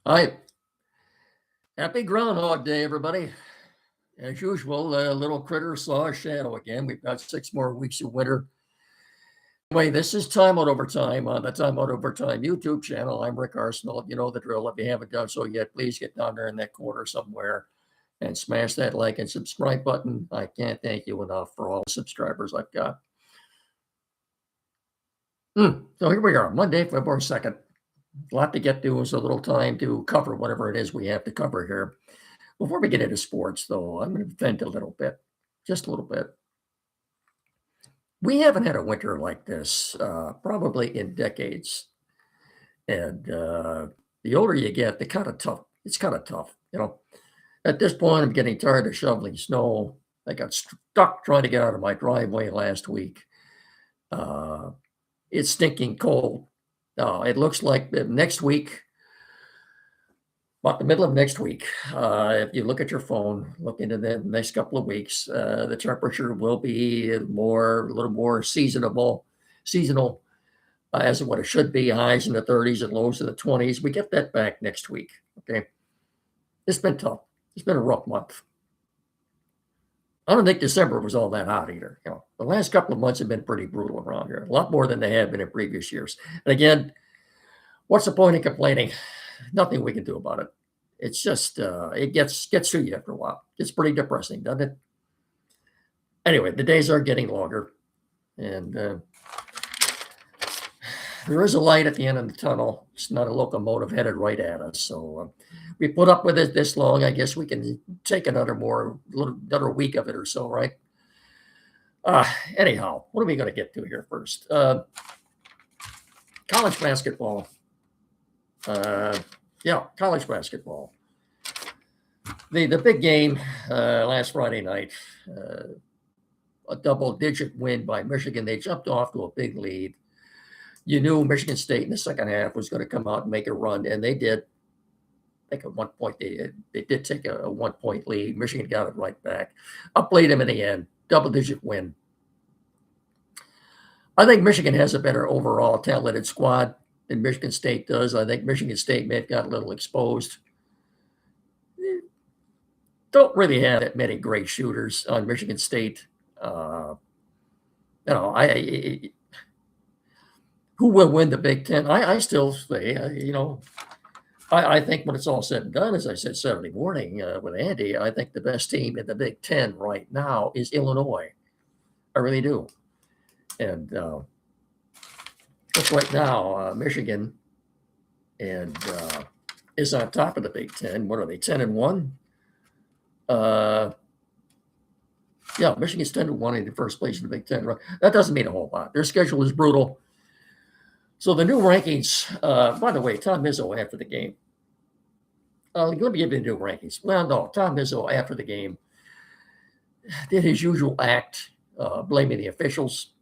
Hi. Happy Groundhog Day, everybody. As usual, little critter saw a shadow again. We've got 6 more weeks of winter. Anyway, this is Time Out Over Time on the Time Out Over Time YouTube channel. I'm Rick Arsenal. You know the drill. If you haven't done so yet, please get down there in that corner somewhere and smash that like and subscribe button. I can't thank you enough for all the subscribers I've got. So here we are, Monday, February 2nd. A lot to get to, so a little time to cover whatever it is we have to cover here. Before we get into sports, though, I'm going to vent a little bit, just a little bit. We haven't had a winter like this probably in decades. And the older you get, the kind of tough. It's kind of tough, you know. At this point, I'm getting tired of shoveling snow. I got stuck trying to get out of my driveway last week. It's stinking cold. It looks like next week, about the middle of next week, if you look at your phone, look into the next couple of weeks, the temperature will be a little more seasonal, as what it should be, highs in the 30s and lows in the 20s. We get that back next week, okay? It's been tough. It's been a rough month. I don't think December was all that hot either. You know, the last couple of months have been pretty brutal around here, a lot more than they have been in previous years. And again, what's the point in complaining? Nothing we can do about it. It's just it gets to you after a while. It's pretty depressing, doesn't it? Anyway, the days are getting longer, and there is a light at the end of the tunnel. It's not a locomotive headed right at us. So we put up with it this long. I guess we can take another week of it or so, right? Anyhow, what are we going to get to here first? College basketball. College basketball. The big game last Friday night, a double-digit win by Michigan. They jumped off to a big lead. You knew Michigan State in the second half was going to come out and make a run, and they did. I think at one point they did take a 1-point lead. Michigan got it right back. Outplayed them in the end. Double-digit win. I think Michigan has a better overall talented squad than Michigan State does. I think Michigan State may have got a little exposed. Don't really have that many great shooters on Michigan State. Who will win the Big Ten? I still say, I think when it's all said and done, as I said Saturday morning with Andy, I think the best team in the Big Ten right now is Illinois. I really do. And right now, Michigan and is on top of the Big Ten. What are they, 10-1? Michigan's 10-1 in the first place in the Big Ten. Right? That doesn't mean a whole lot. Their schedule is brutal. So the new rankings, by the way, Tom Izzo after the game. Let me give you the new rankings. Well, no, Tom Izzo after the game did his usual act, blaming the officials.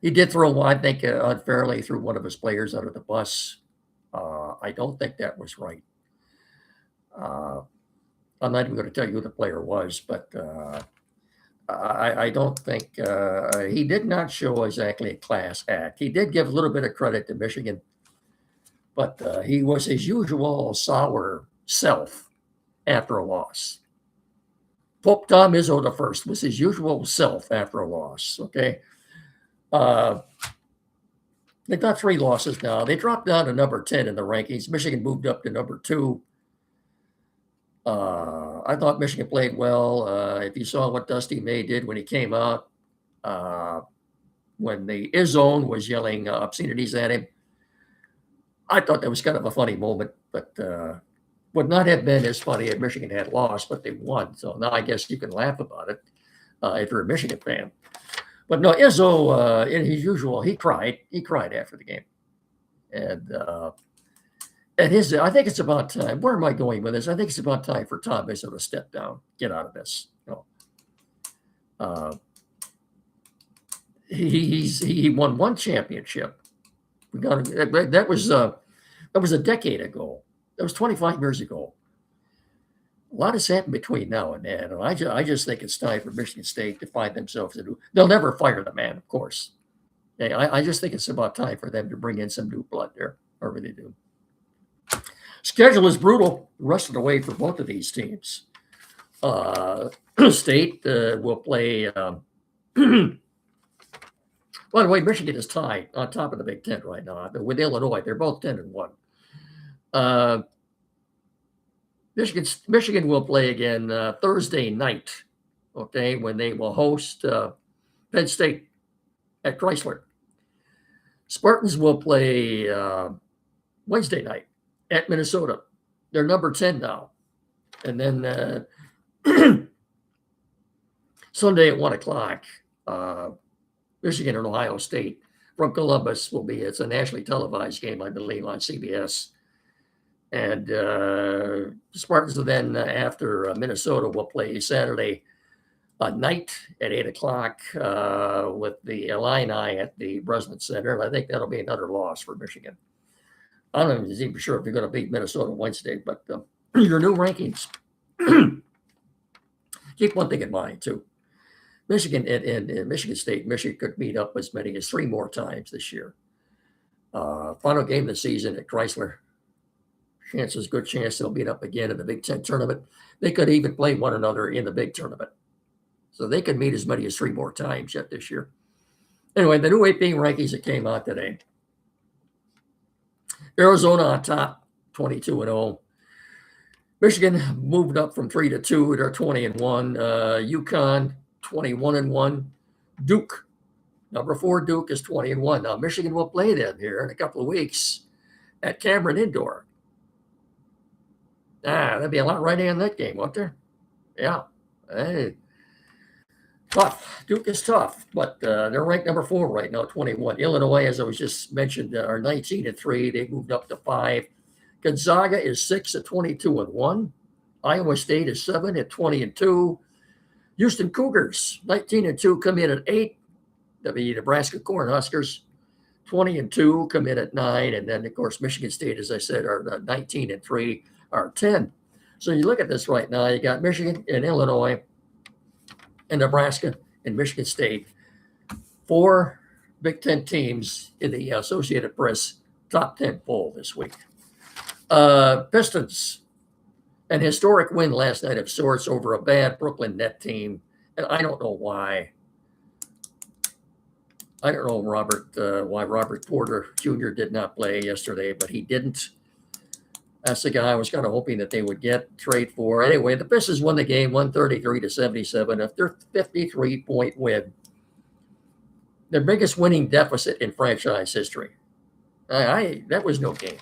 He did throw, I think, unfairly threw one of his players under the bus. I don't think that was right. I'm not even going to tell you who the player was, but I don't think he did not show exactly a class act. He did give a little bit of credit to Michigan, but he was his usual sour self after a loss. Pope Tom Izzo the first was his usual self after a loss, okay? They've got 3 losses now. They dropped down to number 10 in the rankings. Michigan moved up to number 2. I thought Michigan played well. If you saw what Dusty May did when he came out, when the Izzone was yelling obscenities at him, I thought that was kind of a funny moment, but would not have been as funny if Michigan had lost, but they won. So now I guess you can laugh about it if you're a Michigan fan. But no, Izzo, in his usual, he cried. He cried after the game. And I think it's about time. Where am I going with this? I think it's about time for Tom Izzo to step down, get out of this. He won 1 championship. That was a decade ago. That was 25 years ago. A lot has happened between now and then, and I just think it's time for Michigan State to find themselves a new. They'll never fire the man, of course. I just think it's about time for them to bring in some new blood there. I really do. Schedule is brutal the rest of the way for both of these teams. State will play. By the way, Michigan is tied on top of the Big Ten right now with Illinois. They're both 10-1. Michigan will play again Thursday night, okay, when they will host Penn State at Chrysler. Spartans will play Wednesday night at Minnesota. They're number 10 now. And then Sunday at 1 o'clock, Michigan and Ohio State from Columbus will be, it's a nationally televised game, I believe, on CBS. And Spartans will then, after Minnesota, will play Saturday night at 8 o'clock with the Illini at the Breslin Center. And I think that'll be another loss for Michigan. I don't even sure if they're going to beat Minnesota Wednesday, but your new rankings. Keep one thing in mind, too. Michigan and Michigan State, Michigan could meet up as many as 3 more times this year. Final game of the season at Chrysler. Good chance they'll meet up again in the Big Ten tournament. They could even play one another in the big tournament. So they could meet as many as 3 more times yet this year. Anyway, the new AP rankings that came out today. Arizona on top, 22-0. Michigan moved up from 3-2. They're 20-1. UConn, 21-1. Duke, number 4 Duke is 20-1. Now Michigan will play them here in a couple of weeks at Cameron Indoor. That'd be a lot riding on that game, won't there? Yeah. Hey. Tough. Duke is tough, but they're ranked number 4 right now, 21. Illinois, as I was just mentioned, are 19-3. They moved up to 5. Gonzaga is 6 at 22-1. Iowa State is 7 at 20-2. Houston Cougars, 19-2, come in at 8. The Nebraska Cornhuskers, 20-2, come in at 9. And then, of course, Michigan State, as I said, are 19-3, are 10. So you look at this right now, you got Michigan and Illinois and Nebraska and Michigan State, 4 Big Ten teams in the Associated Press top 10 poll this week. Pistons, an historic win last night of sorts over a bad Brooklyn Net team. And I don't know why. I don't know, why Robert Porter Jr. did not play yesterday, but he didn't. That's the guy I was kind of hoping that they would trade for. Anyway, the Pistons won the game 133-77. If their 53-point win, their biggest winning deficit in franchise history. That was no game.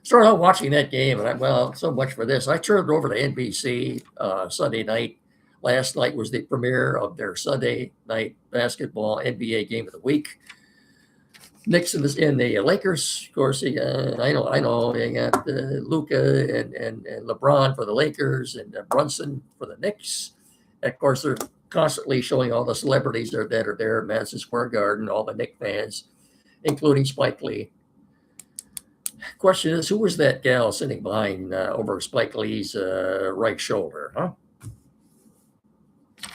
Started out watching that game, and so much for this. I turned over to NBC Sunday night. Last night was the premiere of their Sunday night basketball NBA game of the week. Knicks and the Lakers, of course. I know. They got Luka and LeBron for the Lakers and Brunson for the Knicks. Of course, they're constantly showing all the celebrities that are there at Madison Square Garden, all the Knicks fans, including Spike Lee. Question is, who was that gal sitting behind over Spike Lee's right shoulder? Huh?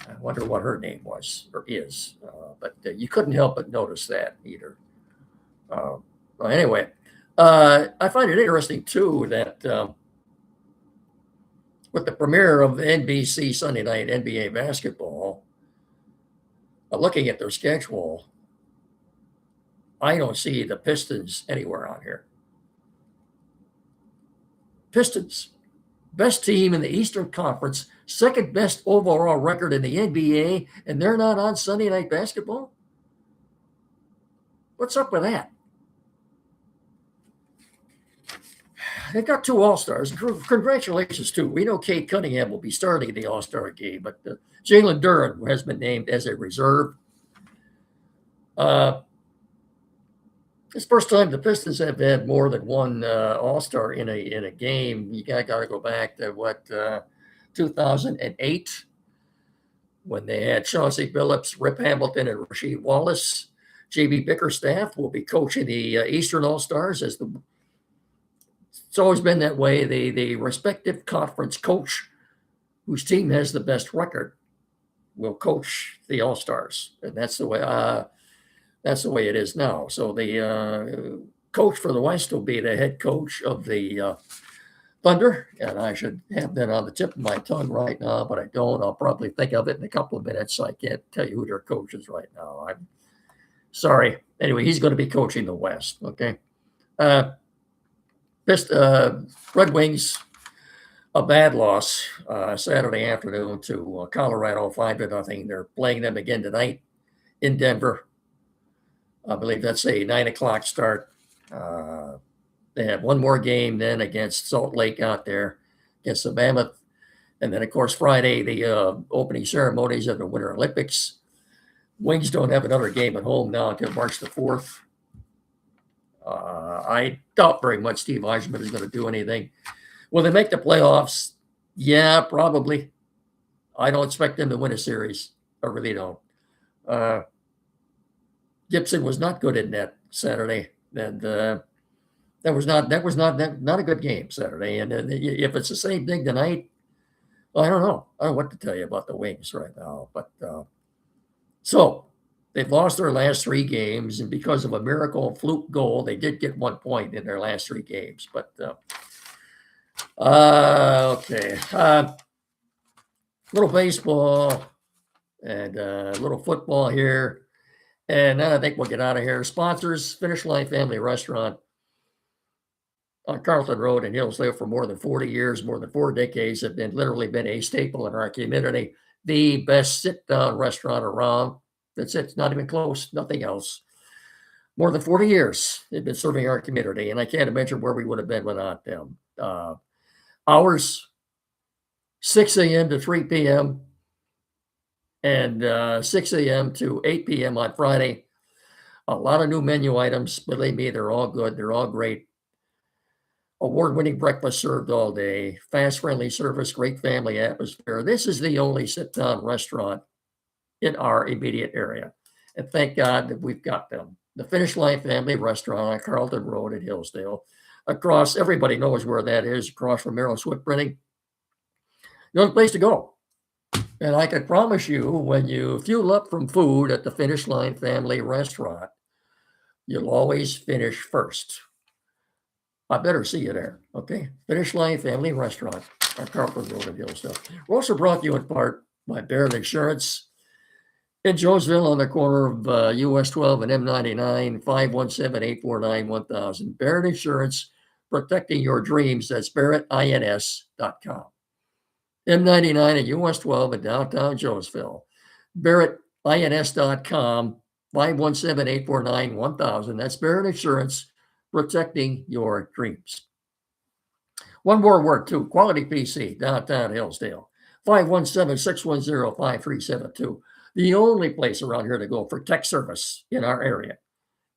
I wonder what her name was or is, but you couldn't help but notice that either. Anyway, I find it interesting too that with the premiere of NBC Sunday Night NBA basketball, looking at their schedule, I don't see the Pistons anywhere on here. Pistons, best team in the Eastern Conference, second best overall record in the NBA, and they're not on Sunday Night basketball? What's up with that? They've got 2 All-Stars. Congratulations, too. We know Kate Cunningham will be starting the All-Star game, but Jalen Duren has been named as a reserve. It's the first time the Pistons have had more than one All-Star in a game. You got to go back to 2008, when they had Chauncey Billups, Rip Hamilton, and Rasheed Wallace. J.B. Bickerstaff will be coaching the Eastern All-Stars it's always been that way. The respective conference coach whose team has the best record will coach the All-Stars. And that's the way it is now. So coach for the West will be the head coach of the Thunder, and I should have that on the tip of my tongue right now, but I don't. I'll probably think of it in a couple of minutes. So I can't tell you who their coach is right now. I'm sorry. Anyway, he's going to be coaching the West. Okay. Uh, Red Wings, a bad loss Saturday afternoon to Colorado, 5-0. They're playing them again tonight in Denver. I believe that's a 9 o'clock start. They have one more game then against Salt Lake out there against the Mammoth. And then, of course, Friday, the opening ceremonies of the Winter Olympics. Wings don't have another game at home now until March the 4th. I doubt very much Steve Yzerman is going to do anything. Will they make the playoffs? Yeah, probably. I don't expect them to win a series. I really don't. Gibson was not good in net Saturday, and that was not a good game Saturday. And if it's the same thing tonight, well, I don't know. I don't know what to tell you about the Wings right now. But so they've lost their last 3 games, and because of a miracle fluke goal, they did get 1 point in their last 3 games. But okay, little baseball and a little football here, and then I think we'll get out of here. Sponsors: Finish Line Family Restaurant on Carlton Road in Hillsdale for more than 40 years, more than 4 decades, have literally been a staple in our community. The best sit-down restaurant around. That's it. It's not even close. Nothing else. More than 40 years they've been serving our community, and I can't imagine where we would have been without them. Hours, 6 a.m. to 3 p.m. and 6 a.m. to 8 p.m. on Friday. A lot of new menu items. Believe me, they're all good. They're all great. Award-winning breakfast served all day. Fast, friendly service, great family atmosphere. This is the only sit-down restaurant in our immediate area. And thank God that we've got them. The Finish Line Family Restaurant on Carlton Road in Hillsdale. Across, everybody knows where that is, across from Merrill Swift Printing. The only place to go. And I can promise you, when you fuel up from food at the Finish Line Family Restaurant, you'll always finish first. I better see you there, okay? Finish Line Family Restaurant on Carlton Road in Hillsdale. We're also brought to you in part by Barrett Insurance in Jonesville on the corner of US 12 and M99, 517-849-1000. Barrett Insurance, protecting your dreams. That's barrettins.com. M99 at US 12 in downtown Jonesville. barrettins.com, 517-849-1000. That's Barrett Insurance, protecting your dreams. One more word, too. Quality PC, downtown Hillsdale. 517-610-5372. The only place around here to go for tech service in our area.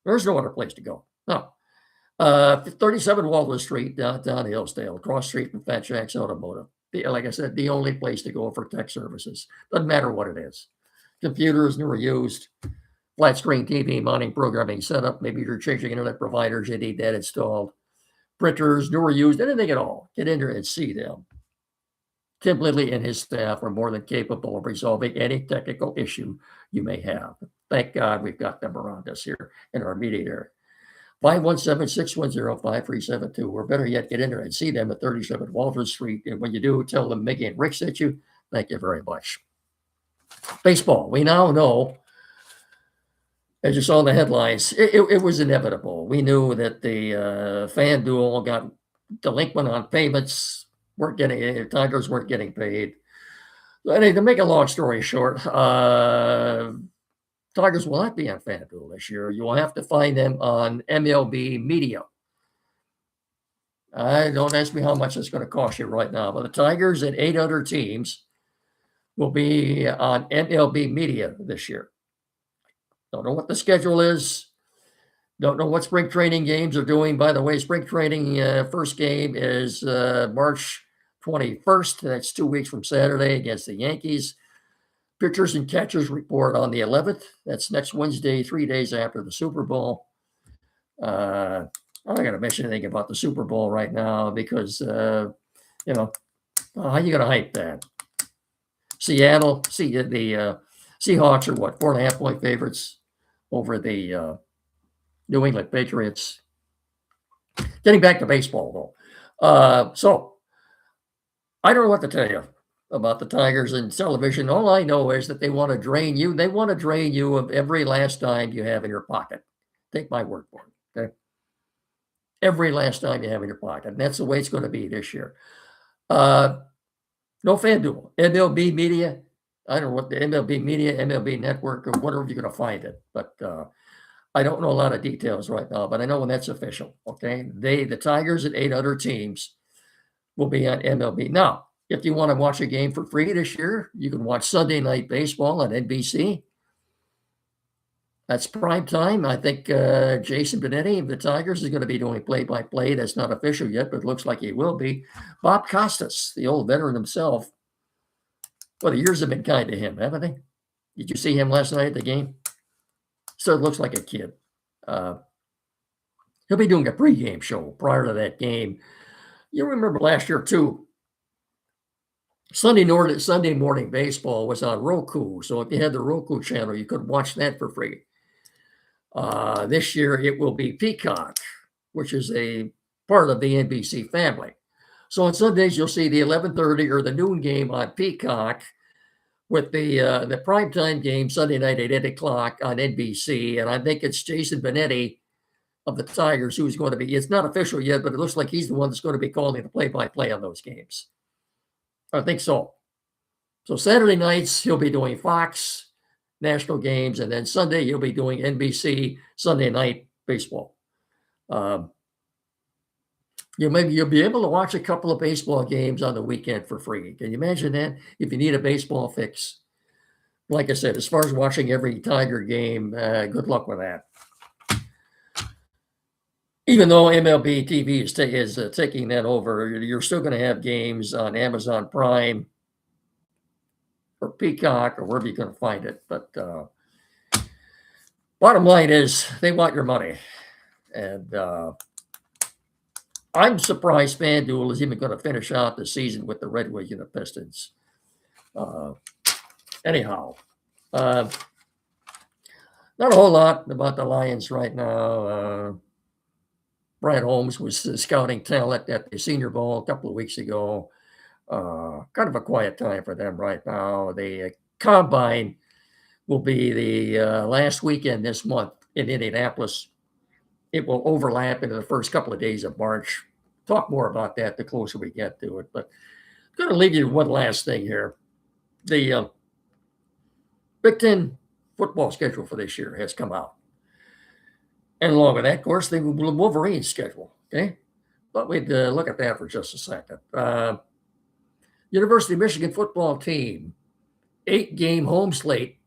There's no other place to go. No. 37 Walden Street, downtown Hillsdale, across street from Fat Jack's Automotive. Like I said, the only place to go for tech services. Doesn't matter what it is. Computers, new or used. Flat screen TV, mounting, programming, setup. Maybe you're changing internet providers. You need that installed. Printers, new or used, anything at all. Get in there and see them. Tim Lindley and his staff are more than capable of resolving any technical issue you may have. Thank God we've got them around us here in our immediate area. 517-610-5372, or better yet, get in there and see them at 37 Walter Street. And when you do, tell them Mickey and Rick sent you. Thank you very much. Baseball. We now know, as you saw in the headlines, it was inevitable. We knew that the FanDuel got delinquent on payments. Tigers weren't getting paid. Anyway, to make a long story short, Tigers will not be on FanDuel this year. You will have to find them on MLB Media. Don't ask me how much it's going to cost you right now, but the Tigers and 8 other teams will be on MLB Media this year. Don't know what the schedule is. Don't know what spring training games are doing. By the way, spring training first game is March 21st. That's 2 weeks from Saturday against the Yankees. Pitchers and catchers report on the 11th. That's next Wednesday, 3 days after the Super Bowl. I'm not going to mention anything about the Super Bowl right now because, how are you going to hype that? Seattle, the Seahawks are what, 4.5-point favorites over the New England Patriots. Getting back to baseball, though. So I don't know what to tell you about the Tigers and television. All I know is that they want to drain you. They want to drain you of every last dime you have in your pocket. Take my word for it. Okay. Every last dime you have in your pocket. And that's the way it's going to be this year. No FanDuel. MLB Media. I don't know what the MLB Media, MLB Network, or whatever you're going to find it. But I don't know a lot of details right now, but I know when that's official. Okay. The Tigers and 8 other teams will be on MLB. Now, if you want to watch a game for free this year, you can watch Sunday Night Baseball on NBC. That's prime time. I think Jason Benetti of the Tigers is going to be doing play-by-play. That's not official yet, but it looks like he will be. Bob Costas, the old veteran himself. Well, the years have been kind to him, haven't they? Did you see him last night at the game? So it looks like a kid. He'll be doing a pregame show prior to that game. You remember last year, too, Sunday morning baseball was on Roku. So if you had the Roku channel, you could watch that for free. This year, it will be Peacock, which is a part of the NBC family. So on Sundays, you'll see the 11:30 or the noon game on Peacock with the primetime game Sunday night at 8 o'clock on NBC. And I think it's Jason Benetti of the Tigers who's going to be, it's not official yet, but it looks like he's the one that's going to be calling the play-by-play on those games. I think so. So Saturday nights, he'll be doing Fox national games, and then Sunday, he'll be doing NBC Sunday night baseball. You'll be able to watch a couple of baseball games on the weekend for free. Can you imagine that? If you need a baseball fix. Like I said, as far as watching every Tiger game, good luck with that. Even though MLB TV is taking that over, you're still going to have games on Amazon Prime or Peacock or wherever you're going to find it. But bottom line is they want your money. And I'm surprised FanDuel is even going to finish out the season with the Red Wings and the Pistons. Anyhow, not a whole lot about the Lions right now. Brad Holmes was scouting talent at the Senior Bowl a couple of weeks ago. Kind of a quiet time for them right now. The Combine will be the last weekend this month in Indianapolis. It will overlap into the first couple of days of March. Talk more about that the closer we get to it. But I'm going to leave you with one last thing here. The Big Ten football schedule for this year has come out. And along with that, of course, the Wolverines schedule. Okay. But we'd look at that for just a second. University of Michigan football team, 8-game home slate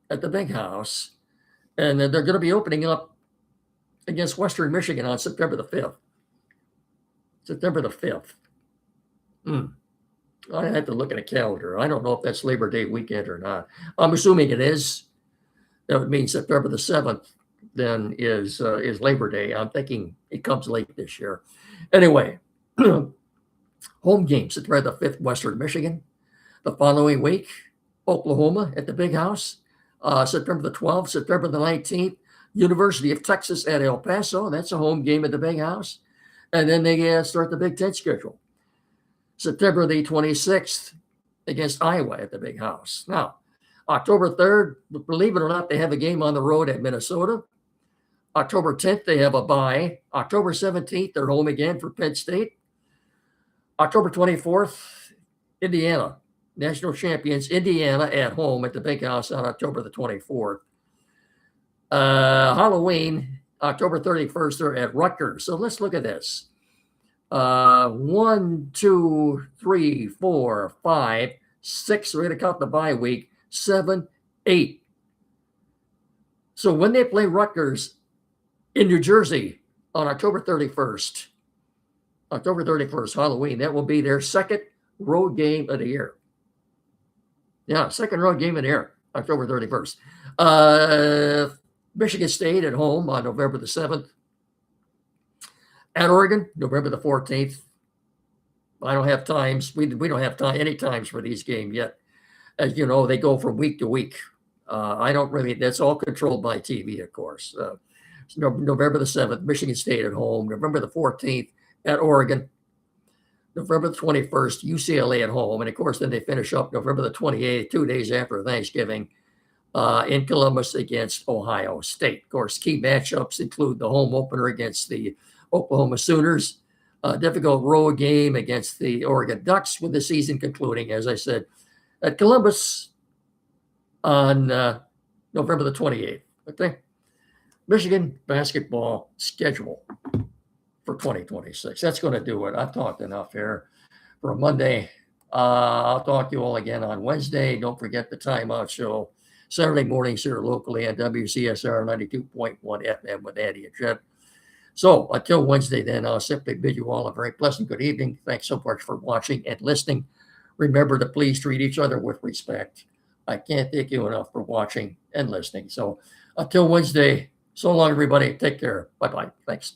at the Big House. And they're going to be opening up against Western Michigan on September the 5th. September the 5th. I had to look at a calendar. I don't know if that's Labor Day weekend or not. I'm assuming it is. That would mean September the 7th then is Labor Day. I'm thinking it comes late this year. Anyway, home games, September the 5th, Western Michigan. The following week, Oklahoma at the Big House. September the 12th, September the 19th, University of Texas at El Paso. That's a home game at the Big House. And then they start the Big Ten schedule. September the 26th against Iowa at the Big House. Now, October 3rd, believe it or not, they have a game on the road at Minnesota. October 10th, they have a bye. October 17th, they're home again for Penn State. October 24th, Indiana, national champions, Indiana at home at the Big House on October the 24th. Halloween, October 31st, they're at Rutgers. So let's look at this. 1, 2, 3, 4, 5, 6. We're going to count the bye week. 7, 8. So when they play Rutgers in New Jersey on October 31st, Halloween, that will be their second road game of the year. Yeah, second road game of the year, October 31st. Michigan State at home on November the 7th. At Oregon, November the 14th. I don't have times. We don't have any times for these games yet. As you know, they go from week to week. I don't really, that's all controlled by TV, of course. November the 7th, Michigan State at home. November the 14th at Oregon. November the 21st, UCLA at home. And of course, then they finish up November the 28th, 2 days after Thanksgiving, in Columbus against Ohio State. Of course, key matchups include the home opener against the Oklahoma Sooners, a difficult road game against the Oregon Ducks, with the season concluding, as I said, at Columbus on November the 28th. Okay. Michigan basketball schedule for 2026. That's going to do it. I've talked enough here for a Monday. I'll talk to you all again on Wednesday. Don't forget the Timeout Show, Saturday mornings here locally on WCSR 92.1 FM with Andy and Jet. So until Wednesday, then, I'll simply bid you all a very pleasant good evening. Thanks so much for watching and listening. Remember to please treat each other with respect. I can't thank you enough for watching and listening. So until Wednesday, so long, everybody. Take care. Bye-bye. Thanks.